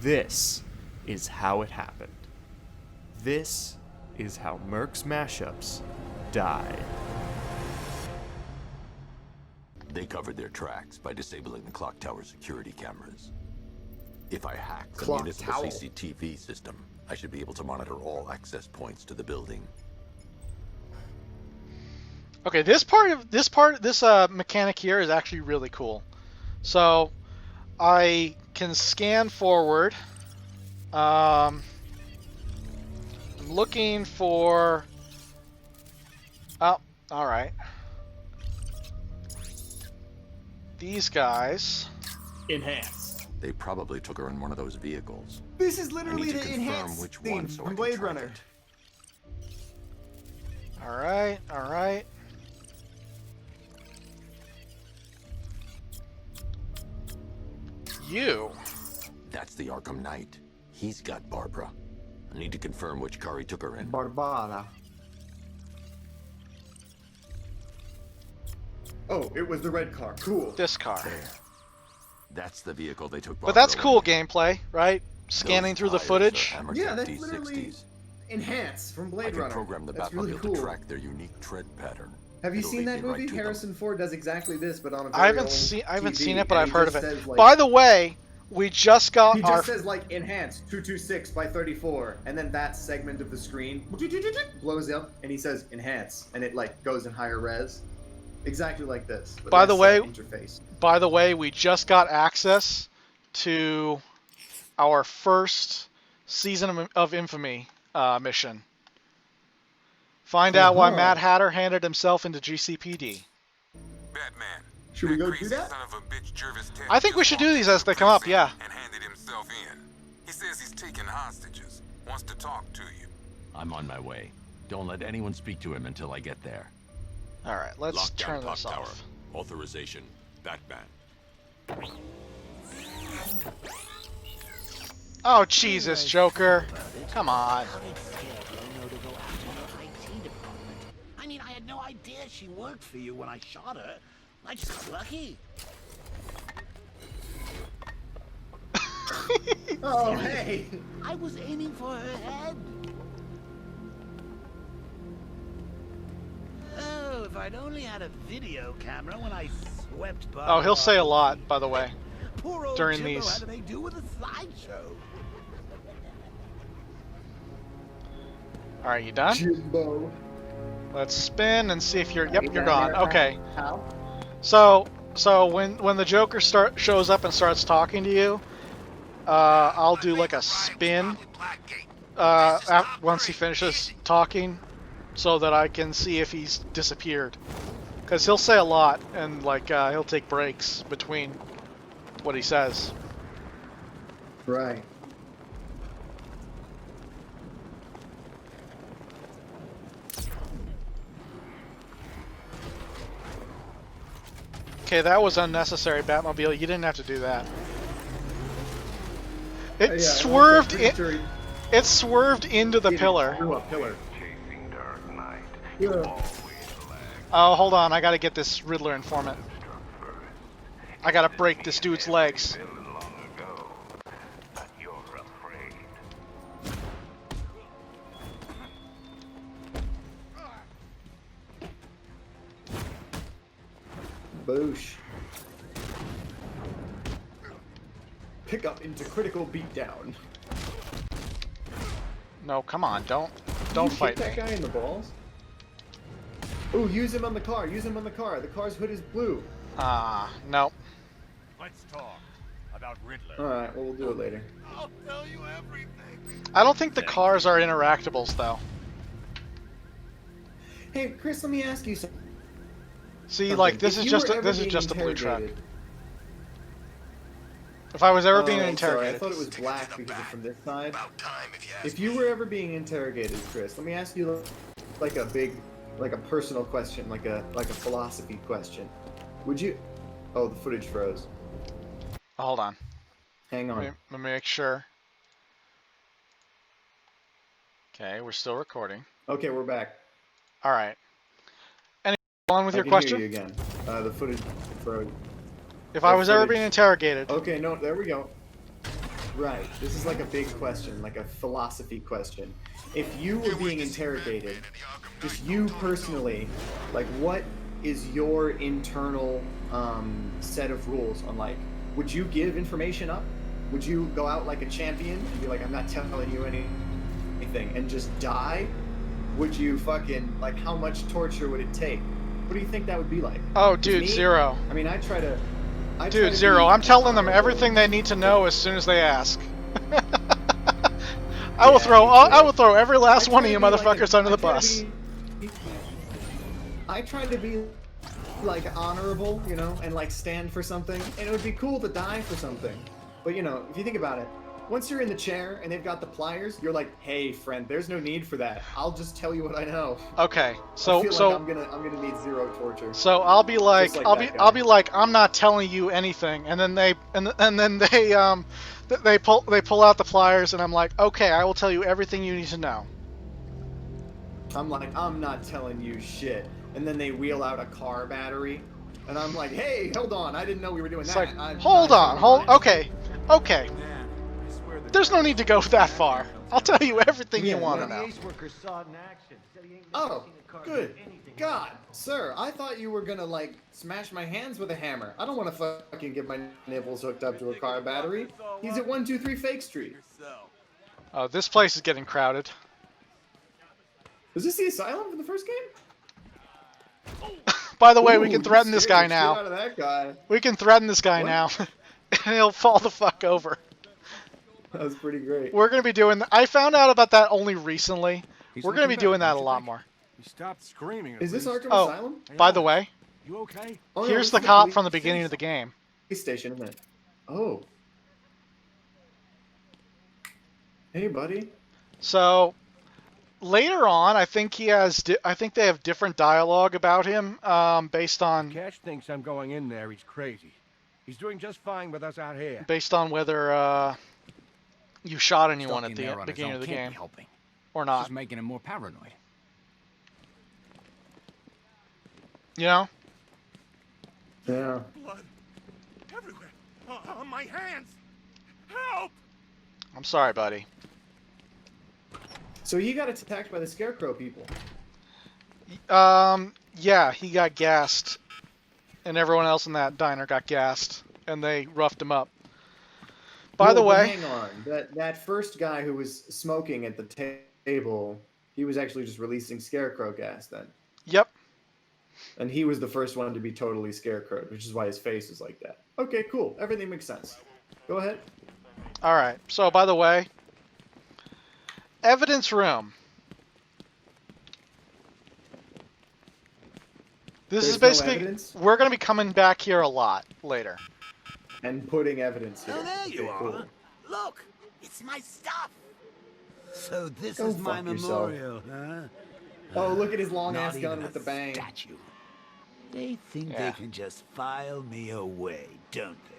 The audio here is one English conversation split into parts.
This is how it happened. This is how Merc's mashups die. They covered their tracks by disabling the clock tower security cameras. If I hack the Clock municipal tower. CCTV system, I should be able to monitor all access points to the building. Okay, this mechanic here is actually really cool. So I can scan forward. I'm looking for. Oh, all right. These guys. Enhance. They probably took her in one of those vehicles. This is I literally need to the confirm enhance which theme one so I from can Blade track Runner. it. All right, all right. You. That's the Arkham Knight. He's got Barbara. I need to confirm which car he took her in. Barbara. Oh, it was the red car. Cool. This car. There. That's the vehicle they took But Barbara that's cool in. gameplay, right? Scanning Those through the tires are footage. hammered Yeah, to that's literally D60s. Enhance from I Blade can Runner. program the That's Batmobile really cool. to track their unique tread pattern. Have you It'll seen lead that me right movie? to them. Harrison Ford does exactly this, but on a very I haven't old seen TV, it, but and I've he heard of just it. says, like, By the way, we just got he our just says like enhance 226 by 34, and then that segment of the screen blows up, and he says enhance, and it like goes in higher res, exactly like this. But By the less, way- interface. By the way, we just got access to our first season of Infamy mission. Find out why Uh-huh. Mad Hatter handed himself into GCPD. Batman. Should we go do crazy that? Son of a bitch Jervis Ted I think we just should do walked these into as the they come up, precinct yeah. And handed himself in. He says he's taking hostages. Wants to talk to you. I'm on my way. Don't let anyone speak to him until I get there. All right, let's turn this off. Authorization. Batman. Oh, Jesus, Joker. Come on. I mean, I had no idea she worked for you when I shot her. I just got lucky. Oh hey! I was aiming for her head. Oh, if I'd only had a video camera when I swept by. Oh, he'll say a lot, by the way. Poor old during Jimbo these. had to make do with a slideshow. All right, you done? Jimbo. Let's spin and see if you're. Yep, You you're down gone. there, Okay. How? So when the Joker shows up and starts talking to you, I'll do like a spin once he finishes talking, so that I can see if he's disappeared. Because he'll say a lot, and like he'll take breaks between what he says. Right. Okay, that was unnecessary, Batmobile. You didn't have to do that. It Yeah, swerved. I'm pretty sure he- It swerved into the he pillar. threw a pillar. Chasing Dark Knight. Yeah. Oh, hold on. I gotta get this Riddler informant. I gotta break this dude's legs. Long ago. But you're afraid. Boosh. Pick up into critical beatdown. No, come on. Don't You fight hit that me. guy in the balls. Ooh, use him on the car. Use him on the car. The car's hood is blue. No. Let's talk about Riddler. All right, well we'll do it later. I'll tell you everything. I don't think the cars are interactables though. Hey, Chris, let me ask you something. See, like this If is you just were a, ever this is being just a blue truck. interrogated- If I was ever being Oh, sorry, I interrogated, thought it was black because it's from this side. About time, if you ask If you were ever being interrogated, Chris, let me ask you like a personal question, like a philosophy question. Would you? Oh, the footage froze. hold on. Hang Let on. me make sure. Okay, we're still recording. Okay, we're back. All right. Any go on with your I can question? hear you again. The footage froze. If I was ever footage. being interrogated, Okay, no, there we go. Right. This is like a big question, like a philosophy question. If you were being interrogated, just you personally, like what is your internal set of rules on like, would you give information up? Would you go out like a champion and be like, I'm not telling you anything and just die? Would you fucking, like, how much torture would it take? What do you think that would be like? Oh, 'Cause dude, me, Zero. I mean, I try to Dude, be Zero, I'm telling them honorable. everything they need to know as soon as they ask. I Yeah, will throw me too. I will throw every last I one try of you to be like motherfuckers under the bus. I tried to be like honorable, you know, and like stand for something, and it would be cool to die for something. But you know, if you think about it, once you're in the chair and they've got the pliers, you're like, hey friend, there's no need for that. I'll just tell you what I know. Okay, I so feel so like I'm gonna need zero torture. so I'll be like, Just like I'll that be guy. I'll be like, I'm not telling you anything, and then they pull out the pliers, and I'm like, okay, I will tell you everything you need to know. I'm like, I'm not telling you shit. And then they wheel out a car battery, and I'm like, hey, hold on, I didn't know we were doing It's that. like, I'm hold not on, telling you okay. There's no need to go that far. I'll tell you everything you Yeah, want no. to know. Oh, good God, sir! I thought you were gonna like smash my hands with a hammer. I don't want to fucking get my nipples hooked up to a car battery. He's at 123 Fake Street. Oh, this place is getting crowded. Was this the asylum from the first game? By the way, we Ooh, can you threaten this guy scared the shit now. out of that guy. We can threaten this guy What? now, and he'll fall the fuck over. That was pretty great. We're gonna be doing. I found out about that only recently. He's We're gonna be looking doing better, that a don't you lot think? more. He stopped screaming. at Is this least. Arkham Oh, Asylum? by the way, You okay? Oh, no, here's this the is cop police from the beginning of the game. station, isn't it? Oh. Hey, buddy. So later on, I think he has. I think they have different dialogue about him, based on Cash thinks I'm going in there. He's crazy. He's doing just fine with us out here. whether you shot anyone Stuck at in there the on his beginning own of the can't game be helping. or It's not. just making him more paranoid. You know? Yeah. Blood everywhere. On my hands. Help! I'm sorry, buddy. So he got attacked by the Scarecrow people. Yeah, he got gassed, and everyone else in that diner got gassed, and they roughed him up. By the Well, but way, hang on. That first guy who was smoking at the table, he was actually just releasing Scarecrow gas then. yep. And he was the first one to be totally scarecrowed, which is why his face is like that. Okay, cool. Everything makes sense. Go ahead. All right. So, by the way, evidence room. This is There's no basically evidence? we're going to be coming back here a lot later. And putting evidence here. Oh, there you Okay, are. cool. Look, it's my stuff. So this Go is my fuck yourself. memorial, huh? Oh, look at his long Not ass even gun a with the bang. statue. They think Yeah. they can just file me away, don't they?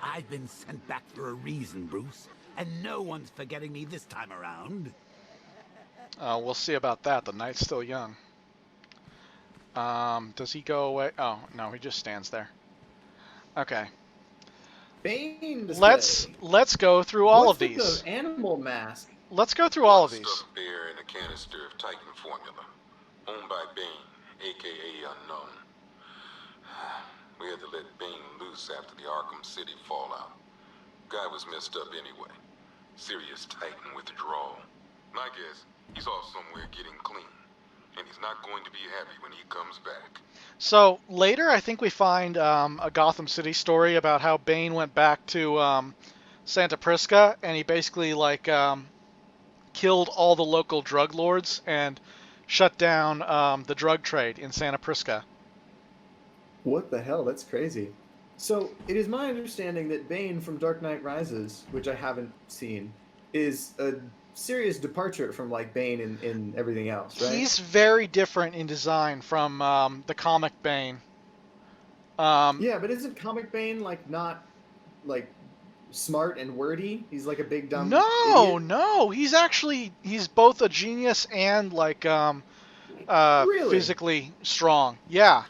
I've been sent back for a reason, Bruce, and no one's forgetting me this time around. We'll see about that. The night's still young. Does he go away? Oh, no, he just stands there. Okay. Bane display. Let's go through all What's of with these. the animal mask? Let's go through all of these. Stuffed bear in a canister of Titan formula, owned by Bane, aka Unknown. We had to let Bane loose after the Arkham City fallout. Guy was messed up anyway. Serious Titan withdrawal. My guess, he's off somewhere getting clean. And he's not going to be happy when he comes back. So later, I think we find a Gotham City story about how Bane went back to Santa Prisca, and he basically killed all the local drug lords and shut down the drug trade in Santa Prisca. What the hell? That's crazy. So, it is my understanding that Bane from Dark Knight Rises, which I haven't seen, is a serious departure from like Bane in everything else, right? He's very different in design from the comic Bane. Yeah, but isn't comic Bane like not like smart and wordy? He's like a big dumb idiot. No, he's both a genius and Really? physically strong. Yeah.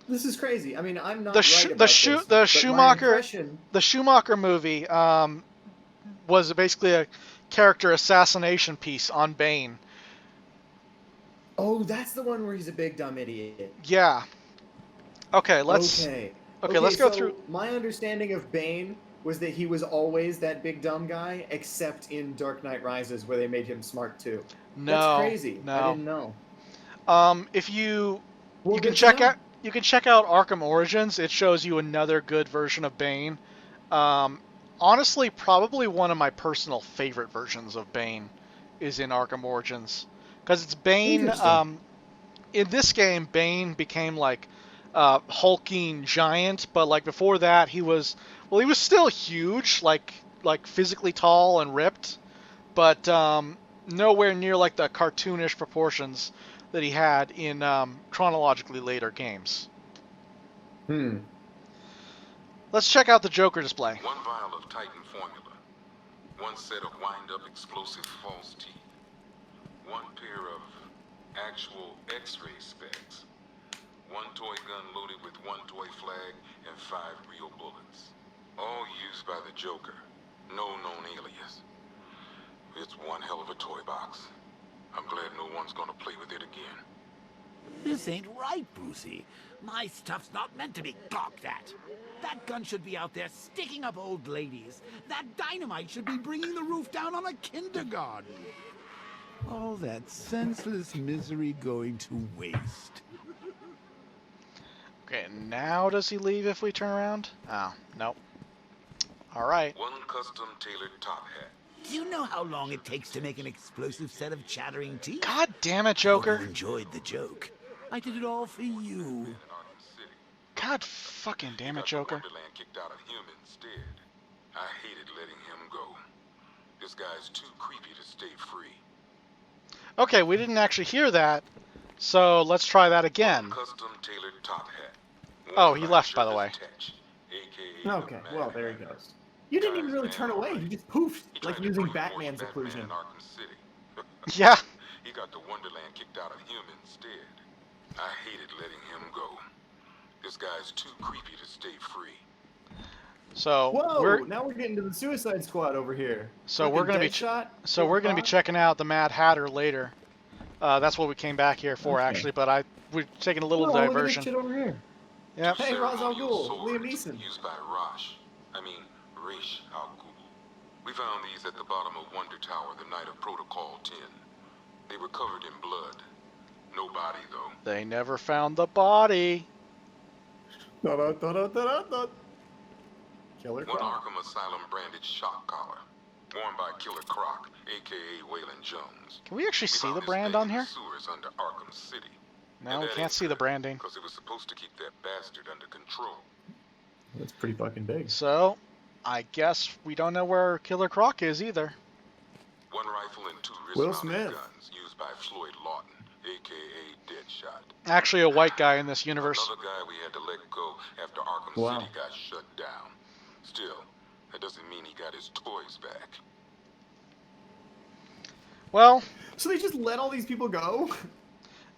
This is crazy. I mean, I'm not The right about this, the but my Schumacher impression. the Schumacher movie was basically a character assassination piece on Bane. Oh, that's the one where he's a big dumb idiot. Yeah. Okay, let's Okay. let's go So through. my understanding of Bane was that he was always that big dumb guy, except in Dark Knight Rises, where they made him smart too. That's No, crazy. I no. didn't know. If you Well, you can good to check know. out Arkham Origins. It shows you another good version of Bane. Honestly, probably one of my personal favorite versions of Bane is in Arkham Origins, because it's Bane. Interesting. In this game, Bane became like hulking giant, but like before that, he was still huge, like physically tall and ripped, but nowhere near like the cartoonish proportions that he had in chronologically later games. Hmm. Let's check out the Joker display. One vial of Titan formula, one set of wind-up explosive false teeth, one pair of actual X-ray specs, one toy gun loaded with one toy flag, and 5 real bullets. All used by the Joker. No known alias. It's one hell of a toy box. I'm glad no one's gonna play with it again. This ain't right, Brucey. My stuff's not meant to be gawked at. That gun should be out there sticking up old ladies. That dynamite should be bringing the roof down on a kindergarten. All that senseless misery going to waste. Okay, now does he leave if we turn around? Oh, nope. All right. One custom tailored top hat. Do you know how long it takes to make an explosive set of chattering teeth? God damn it, Hope you Joker. enjoyed the joke. I did it all for you. In Arkham City. God fucking damn it, Got the Joker. Wonderland kicked out of him instead. I hated letting him go. This guy's too creepy to stay free. Okay, we didn't actually hear that, so let's try that again. Custom tailored top hat. Oh, he left, by the way. Okay. Well, there he goes. You didn't even really turn away. You just poofed, like using Batman's occlusion. In Arkham City. Yeah. He got the Wonderland kicked out of him instead. I hated letting him go. This guy's too creepy to stay free. So Whoa! Now we're getting to the Suicide Squad over here. So we're gonna be checking out the Mad Hatter later. That's what we came back here for, Okay. actually. But we're taking a little Look at this diversion. shit over here. Yep. Hey, Ra's al Ceremonial Ghul, swords Liam Neeson. used by Ra's al Ghul. We found these at the bottom of Wonder Tower the night of Protocol 10. They were covered in blood. No body, though. They never found the body. Da-da-da-da-da-da. Killer One Croc. Arkham Asylum branded shock collar, worn by Killer Croc, aka Waylon Jones. Can we actually We see found the his brand name on in the here? sewers under Arkham City. No, we can't see the branding. Because it was supposed to keep that bastard under control. That's pretty fucking big. So, I guess we don't know where Killer Croc is either. One rifle and 2 Will wrist-mounted Smith. guns used by Floyd Lawton, aka Deadshot. Actually, a white guy in this universe. Another guy we had to let go after Arkham Wow. City got shut down. Still, that doesn't mean he got his toys back. Well, So they just let all these people go?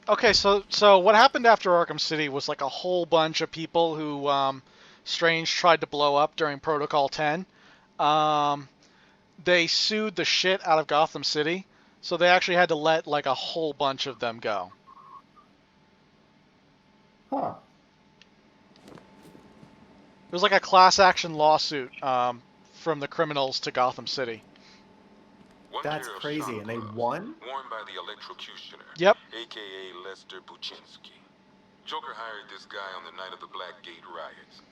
okay, so what happened after Arkham City was like a whole bunch of people who Strange tried to blow up during Protocol 10. They sued the shit out of Gotham City, so they actually had to let like a whole bunch of them go. Huh. It was like a class action lawsuit from the criminals to Gotham City. One That's pair of crazy, shock and they gloves, won? Worn by the electrocutioner. Yep. AKA Lester Buczynski. Joker hired this guy on the night of the Blackgate riots.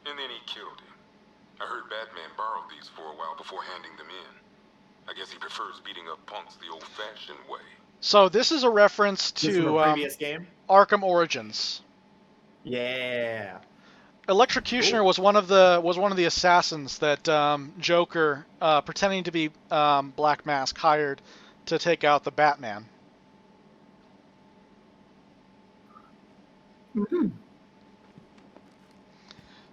And then he killed him. I heard Batman borrowed these for a while before handing them in. I guess he prefers beating up punks the old-fashioned way. So this is a reference This from to a previous game? Arkham Origins. Yeah. Electrocutioner was one of the assassins that Joker, pretending to be Black Mask, hired to take out the Batman. Mm-hmm.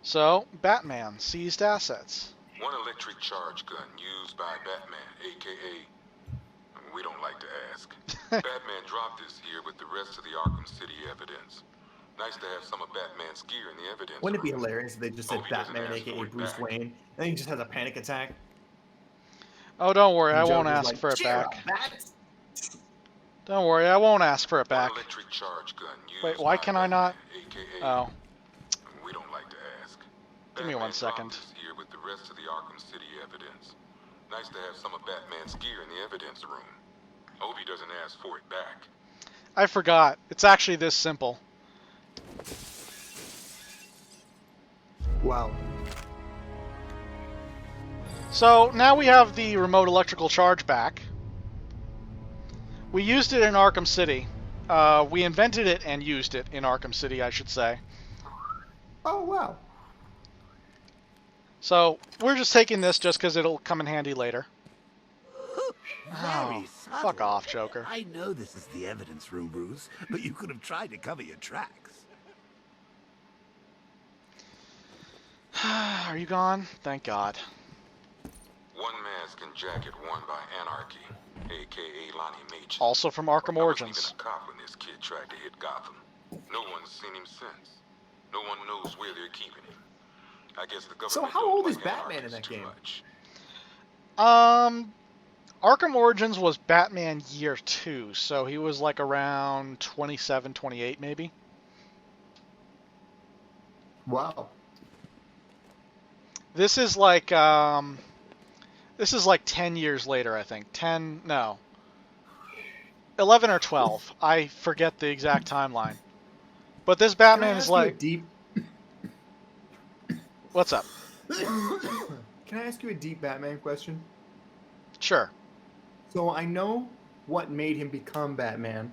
So Batman seized assets. One electric charge gun used by Batman, a.k.a. We don't like to ask. Batman dropped this here with the rest of the Arkham City evidence. Nice to have some of Batman's gear in the evidence Wouldn't it be room. hilarious if they just said Hope he doesn't Batman, ask for aka it Bruce back. Wayne, and he just has a panic attack? Oh, don't worry, I And won't Joker's ask like, for it "Cheer back. up, Bats!" Don't worry, I won't ask for it One back. electric charge gun used Wait, why by can I not? Batman, AKA. Oh, We don't like to ask. give me 1 Batman's second. office here with the rest of the Arkham City evidence. Nice to have some of Batman's gear in the evidence room. Hope he doesn't ask for it back. I forgot. It's actually this simple. Wow. So now we have the remote electrical charge back. We used it in Arkham City. We invented it and used it in Arkham City, I should say. Oh, wow. So we're just taking this just because it'll come in handy later. Very Oh, subtle. fuck off, Joker. I know this is the evidence room, Bruce, but you could have tried to cover your tracks. Are you gone? Thank God. One mask and jacket worn by Anarchy, aka Lonnie Machin. Also from Arkham I wasn't Origins. even a cop when this kid tried to hit Gotham. No one's seen him since. No one knows where they're keeping him. I guess the government. So how don't old is like Batman in anarchists that too game? much. Arkham Origins was Batman Year 2, so he was like around 27, 28 maybe. Wow. This is like 10 years later, I think. 10, no. 11 or 12. I forget the exact timeline. But this Can I Batman ask is you a like, deep... what's up? Can I ask you a deep Batman question? Sure. So I know what made him become Batman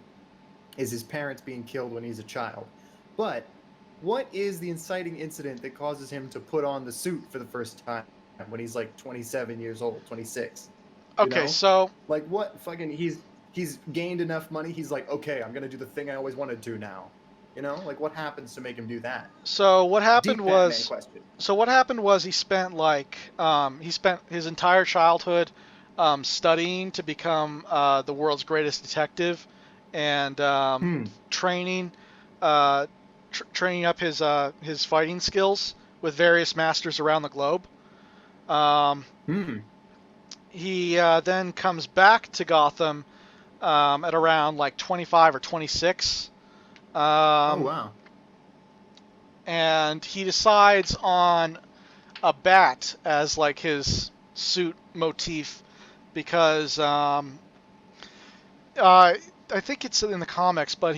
is his parents being killed when he's a child. But what is the inciting incident that causes him to put on the suit for the first time when he's like 27 years old, 26? You Okay, know? so Like what fucking he's gained enough money, he's like, "Okay, I'm going to do the thing I always wanted to do now." You know? Like what happens to make him do that? what happened Deep was Batman question. So what happened was he spent his entire childhood studying to become the world's greatest detective, and training training up his fighting skills with various masters around the globe. He then comes back to Gotham at around like 25 or 26. Oh wow. And he decides on a bat as like his suit motif because I think it's in the comics, but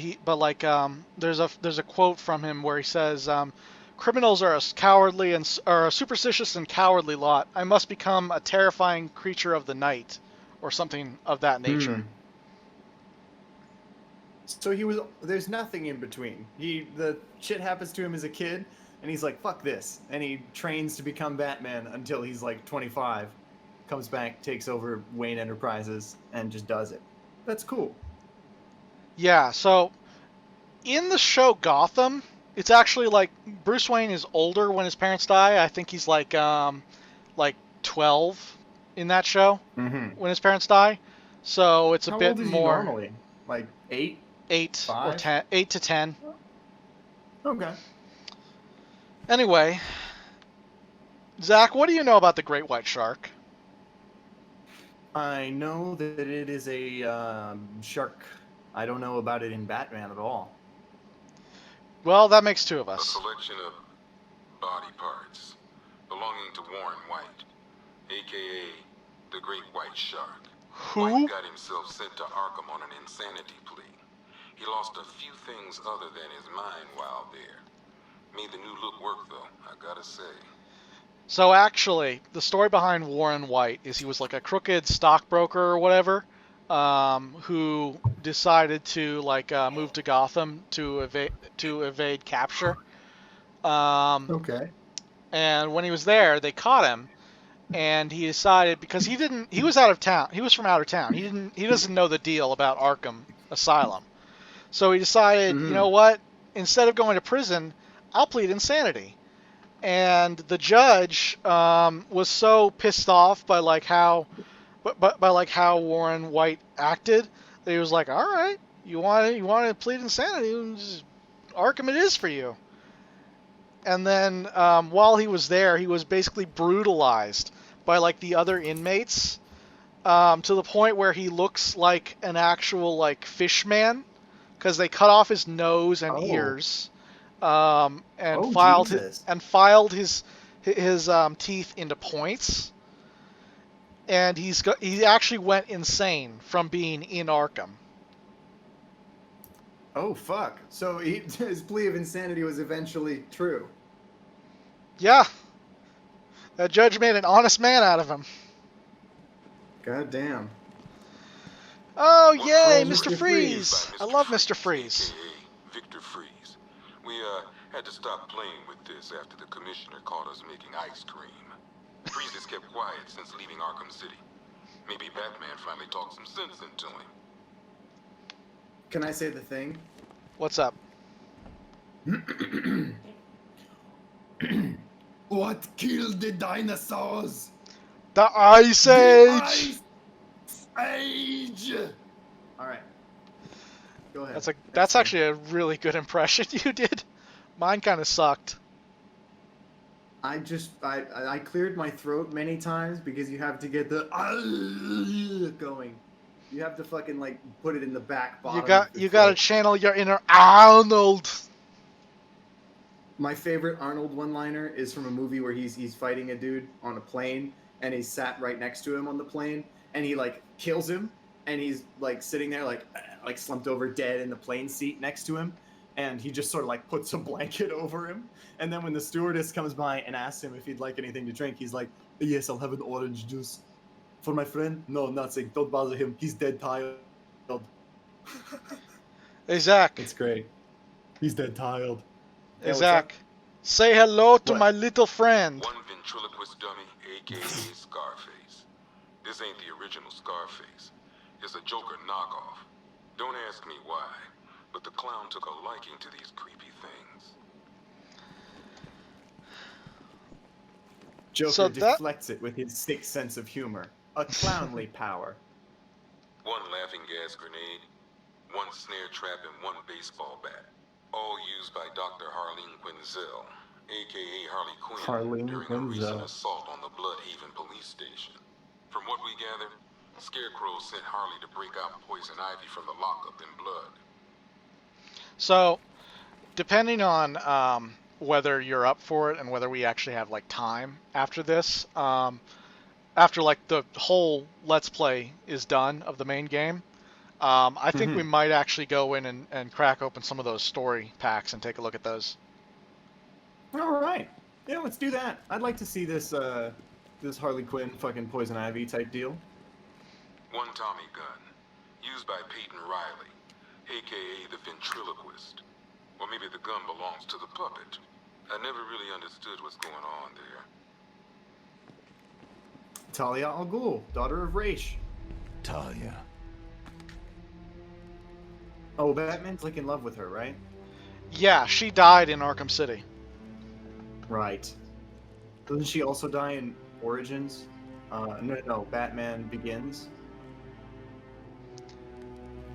there's a quote from him where he says, "Criminals are a superstitious and cowardly lot. I must become a terrifying creature of the night," or something of that nature. So there's nothing in between. The shit happens to him as a kid, and he's like, "Fuck this," and he trains to become Batman until he's like 25, comes back, takes over Wayne Enterprises, and just does it. That's cool. Yeah. So in the show Gotham, it's actually like Bruce Wayne is older when his parents die. I think he's like 12 in that show when his parents die. So it's a How bit old is more. he normally? Like 8? 8 or 5? 10, 8 to 10. Okay. Anyway, Zach, what do you know about the Great White Shark? I know that it is a shark. I don't know about it in Batman at all. Well, that makes two of A us. selection of body parts belonging to Warren White, aka the Great White Shark. Who? White got himself sent to Arkham on an insanity plea. He lost a few things other than his mind while there. Made the new look work though, I gotta say. So actually, the story behind Warren White is he was like a crooked stockbroker or whatever, who decided to move to Gotham to evade capture. Okay. And when he was there, they caught him, and he decided because he was out of town. He was from out of town. He doesn't know the deal about Arkham Asylum. So he decided, you know what? Instead of going to prison, I'll plead insanity. And the judge was so pissed off by how Warren White acted that he was like, "All right, you want to plead insanity? Just Arkham it is for you. And then while he was there, he was basically brutalized by like the other inmates to the point where he looks like an actual like fish man because they cut off his nose and ears and Oh, filed Jesus. his teeth into points. And he actually went insane from being in Arkham. Oh, fuck. So his plea of insanity was eventually true. Yeah. That judge made an honest man out of him. God damn. Oh, What yay, crimes Mr. were Freeze! committed I by love Mr. Freeze. AKA Victor Freeze. We had to stop playing with this after the commissioner caught us making ice cream. Freeze has kept quiet since leaving Arkham City. Maybe Batman finally talked some sense into him. Can I say the thing? What's up? What killed the dinosaurs? The Ice Age! Age! Alright. Go ahead. That's actually a really good impression you did. Mine kind of sucked. I cleared my throat many times because you have to get the going. You have to fucking like put it in the back bottom. You got to channel your inner Arnold. My favorite Arnold one-liner is from a movie where he's fighting a dude on a plane and he's sat right next to him on the plane and he like kills him and he's like sitting there like slumped over dead in the plane seat next to him and he just sort of like puts a blanket over him and then when the stewardess comes by and asks him if he'd like anything to drink, he's like, "Yes, I'll have an orange juice. For my friend? No, nothing. Don't bother him. He's dead tired." Hey, Zach. It's great. He's dead tired. Hey, Zach. Say hello to my little friend. One ventriloquist dummy, aka Scarface. This ain't the original Scarface. It's a Joker knockoff. Don't ask me why, but the clown took a liking to these creepy things. Joker deflects it with his sick sense of humor. A clownly power. One laughing gas grenade, one snare trap, and one baseball bat. All used by Dr. Harleen Quinzel, aka Harley Quinn, during a recent assault on the Bloodhaven police station. From what we gathered, Scarecrow sent Harley to break out Poison Ivy from the lockup in blood. So, depending on whether you're up for it and whether we actually have like time after this, after like the whole Let's Play is done of the main game, I think we might actually go in and crack open some of those story packs and take a look at those. All right. Yeah, let's do that. I'd like to see this this Harley Quinn fucking Poison Ivy type deal. One Tommy gun, used by Peyton Riley, aka the ventriloquist. Or maybe the gun belongs to the puppet. I never really understood what's going on there. Talia al Ghul, daughter of Raish. Talia. Oh, Batman's like in love with her, right? Yeah, she died in Arkham City. Right. Doesn't she also die in Origins? No, Batman Begins.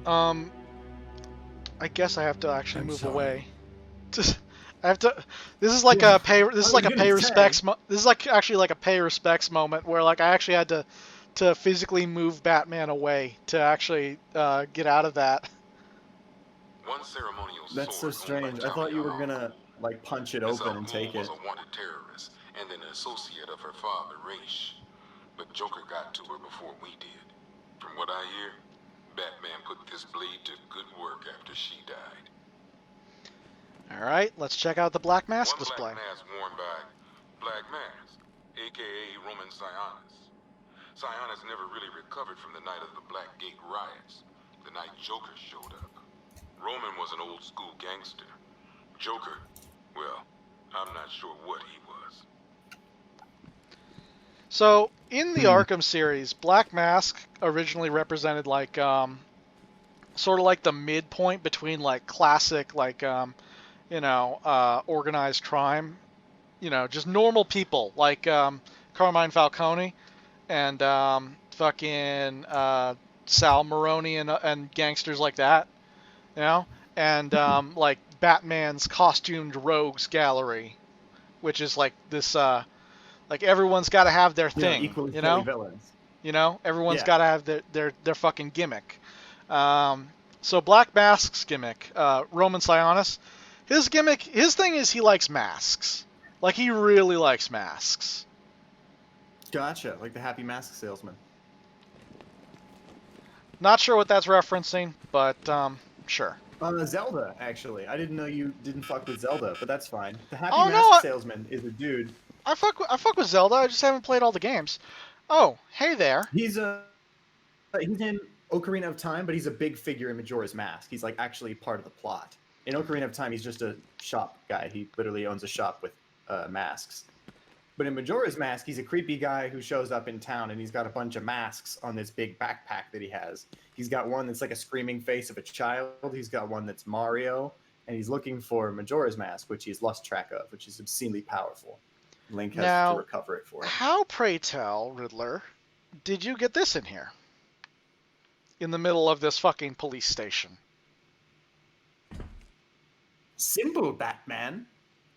I guess I have to actually I'm move sorry. away. I have to. This is like a pay. This is like a pay respects. This is like actually like a pay respects moment where like I actually had to physically move Batman away to actually get out of that. One ceremonial That's so sword owned by strange. I thought you were Tommy gonna like punch it Miss open Al and Ghul take it. was a wanted terrorist and an associate of her father, Raish. But Joker got to her before we did. From what I hear, Batman put this blade to good work after she died. All right, let's check out the Black Mask One display. black mask worn by Black Mask, aka Roman Sionis. Sionis never really recovered from the night of the Black Gate riots, the night Joker showed up. Roman was an old school gangster. Joker, well, I'm not sure what he was. So in the Arkham series, Black Mask originally represented like sort of like the midpoint between like classic like organized crime, just normal people like Carmine Falcone and fucking Sal Maroni and gangsters like that, and like Batman's costumed rogues gallery, which is like this, like everyone's got to have their thing, equally you silly know? villains. You know, everyone's Yeah. got to have their fucking gimmick. So Black Mask's gimmick, Roman Sionis, his gimmick, his thing is he likes masks. Like, he really likes masks. Gotcha, like the Happy Mask Salesman. Not sure what that's referencing, but sure. Zelda, actually. I didn't know you didn't fuck with Zelda, but that's fine. The Happy Oh, no, Mask Salesman is a dude. I fuck with Zelda. I just haven't played all the games. Oh, hey there. He's in Ocarina of Time, but he's a big figure in Majora's Mask. He's like actually part of the plot. In Ocarina of Time, he's just a shop guy. He literally owns a shop with masks. But in Majora's Mask, he's a creepy guy who shows up in town, and he's got a bunch of masks on this big backpack that he has. He's got one that's like a screaming face of a child. He's got one that's Mario, and he's looking for Majora's Mask, which he's lost track of, which is obscenely powerful. Link has Now, to recover it for him. How, pray tell, Riddler, did you get this in here? In the middle of this fucking police station. Simple, Batman.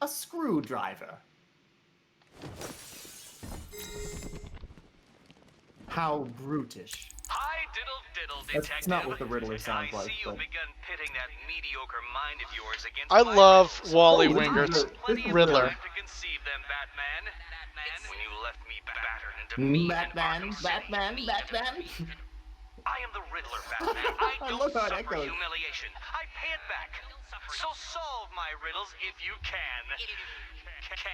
A screwdriver. How brutish. Hi, diddle diddle, That's detective. not what the Riddler sounds I like, see you've but- begun pitting that mediocre mind of yours against I my love riddles. Wally Oh, this is Wingert's a- Plenty of Riddler. time to conceive them, Batman. When you left me battered into me Batman, Batman, Batman. I am the Riddler, Batman. I I don't love how it suffer echoes. humiliation. I pay it back. So solve my riddles if you can.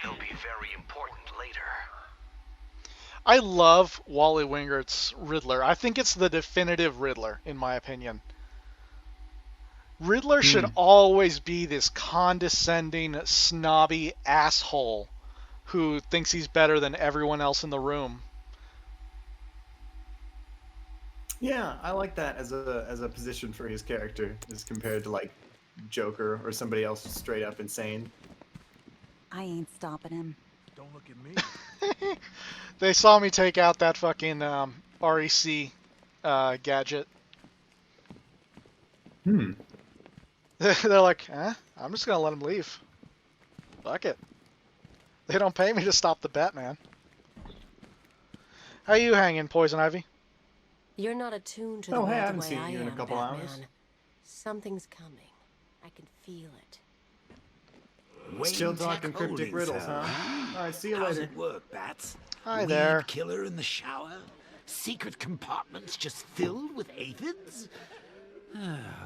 They'll be very important later. I love Wally Wingert's Riddler. I think it's the definitive Riddler, in my opinion. Riddler should always be this condescending, snobby asshole who thinks he's better than everyone else in the room. Yeah, I like that as a position for his character, as compared to like Joker or somebody else who's straight up insane. I ain't stopping him. Don't look at me. They saw me take out that fucking REC gadget. They're like, I'm just gonna let him leave. Fuck it. They don't pay me to stop the Batman. How you hanging, Poison Ivy? You're not attuned to the Oh, world hey, I the haven't way seen I you in a am, couple Batman. hours. Something's coming. I can feel it. Still talking cryptic riddles, huh? All right, see you How's later. it work, Bats? Hi Weed there. Killer in the shower? Secret compartments just filled with aphids?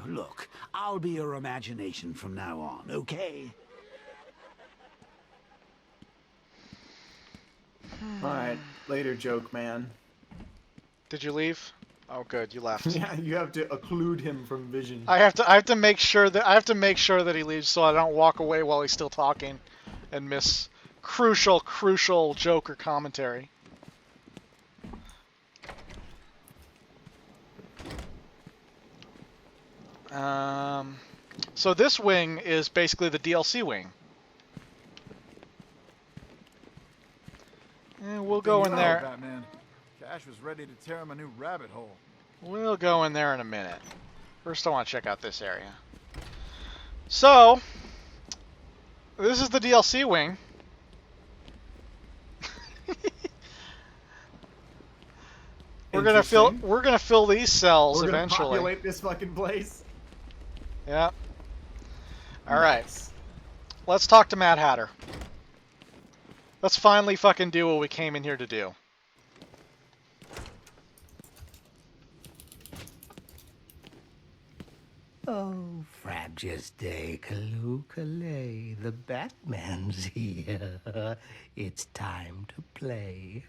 Look, I'll be your imagination from now on, okay? All right, later, joke man. Did you leave? Oh, good, you left. Yeah, you have to occlude him from vision. I have to make sure that he leaves so I don't walk away while he's still talking and miss crucial Joker commentary. So this wing is basically the DLC wing. And we'll go in there. Batman. Cash was ready to tear him a new rabbit hole. We'll go in there in a minute. First, I want to check out this area. So, this is the DLC wing. We're gonna fill these cells We're gonna eventually. populate this fucking place. Yeah. All right. Nice. Let's talk to Mad Hatter. Let's finally fucking do what we came in here to do. Oh, Frabjous Day, Kaloo-Kalay, the Batman's here. It's time to play.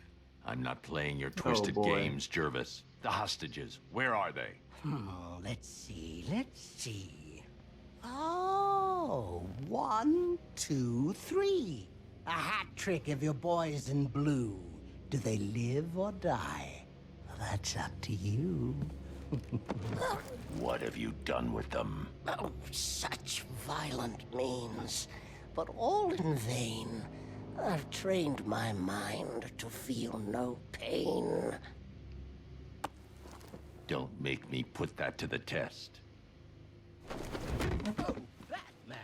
I'm not playing your twisted boy. games, Jervis. The hostages, where are they? Let's see. Oh, 1, 2, 3. A hat trick of your boys in blue. Do they live or die? That's up to you. What have you done with them? Oh, such violent means, but all in vain. I've trained my mind to feel no pain. Don't make me put that to the test. Oh, Batman,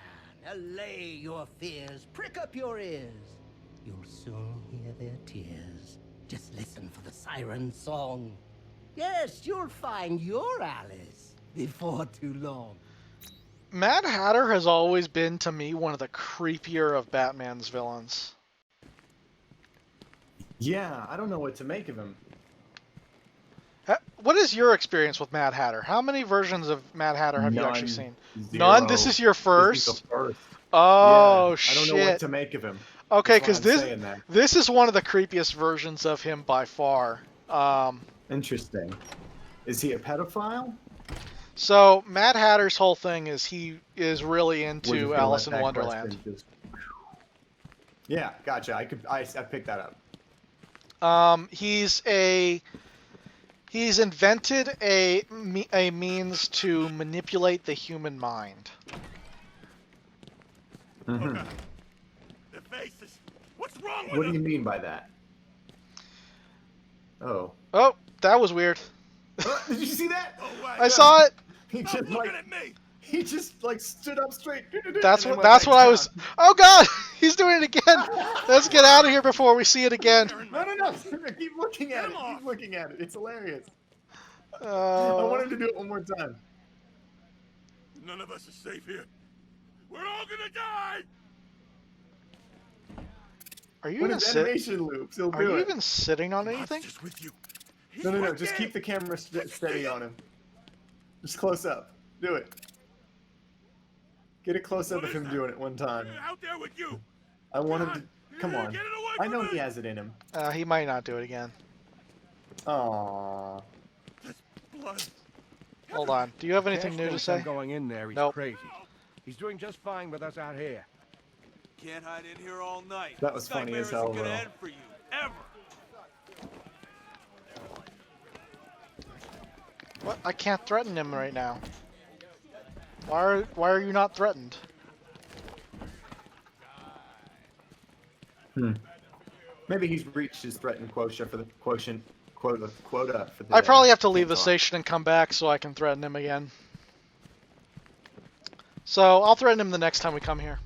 Allay your fears, prick up your ears. You'll soon hear their tears. Just listen for the siren song. Yes, you'll find your Alice before too long. Mad Hatter has always been, to me, one of the creepier of Batman's villains. Yeah, I don't know what to make of him. What is your experience with Mad Hatter? How many versions of Mad Hatter have you actually seen? 0. None? This is your first? This is the first. Oh, yeah, shit. I don't know what to make of him. Okay, because this is one of the creepiest versions of him by far. Interesting. Is he a pedophile? So, Mad Hatter's whole thing is he is really into Alice in Wonderland. Yeah, gotcha. I picked that up. He's invented a means to manipulate the human mind. Mm-hmm. The faces. What's wrong with What do you mean by that? Oh. Oh, that was weird. Did you see that? Oh, I saw it. He just he just stood up straight. That's what I was. Oh God, he's doing it again. Let's get out of here before we see it again. No. Keep looking at it. Keep looking at it. It's hilarious. I Oh. want him to do it one more time. None of us is safe here. We're all gonna die. Are you When even his animation loops, he'll Are do you it. even sitting on anything? Just with you. No. Just keep the camera steady on him. Just close up. Do it. Get a close up of him doing it one time. Out there with you. I want him to. Come on. I know he has it in him. He might not do it again. Aww. Blood. Hold on. Do you have anything Cash new to thinks say? I'm going in there. He's Nope. crazy. He's doing just fine with us out here. Can't hide in here all night. That was This funny nightmare as hell, isn't gonna though. end for you, ever. What? I can't threaten him right now. Why are you not threatened? Maybe he's reached his threatened quota for the quota for the I day. probably have to leave the Can't talk. station and come back so I can threaten him again. So I'll threaten him the next time we come here.